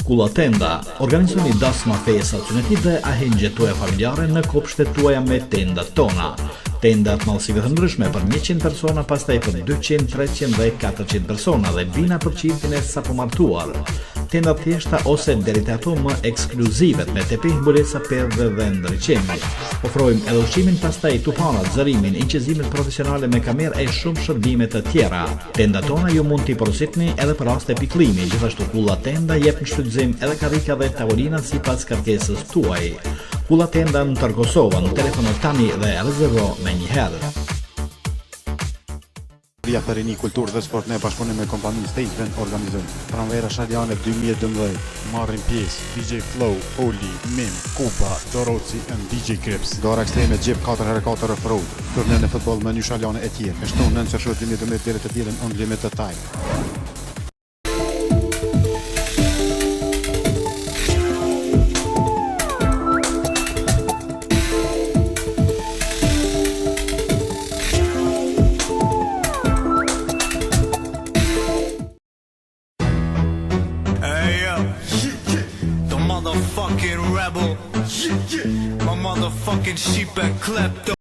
Skulla tenda, organizoni dasma festa sunetit dhe ahengje tuaja familjare në kopshtet tuaja me tendat tona. Tendat mallësive të ndryshme për 100 persona, pastaj për 200, 300 dhe 400 persona dhe vina për çiftin e sapomartuar. Tendat thjeshta ose deri te ato më ekskluzivet me tepih, mbulesa, perdhe dhe ndriçimi. Ofrojmë edhe ushqimin, pastaj tupanat, zërimin, inqizimet profesionale me kamerë e shumë shërbime të tjera. Tendat tona ju mund t'i porositni edhe për raste pikëllimi, gjithashtu Kulla Tenda jep në shfrytëzim edhe karrika dhe tavolina sipas kërkesës tuaj. Kulla Tenda në tërë Kosovën, telefono tani dhe rezervo me njëherë. Via për rini kulturë dhe sport, ne bashkëpunim me kompaninë Stage organizojmë Pranvera Sharjane 2012. Marrin pjesë DJ Flow, Oli, Mim, Kuba, Doroci and DJ Crips. Gara ekstreme Gjep 4x4 off-road. Turnen e futboll me një Sharjane e tjerë. E shtonë 9 qershor 2012 deri të dielën unlimited time. Motherfucking rebel, my motherfucking sheep and klepto.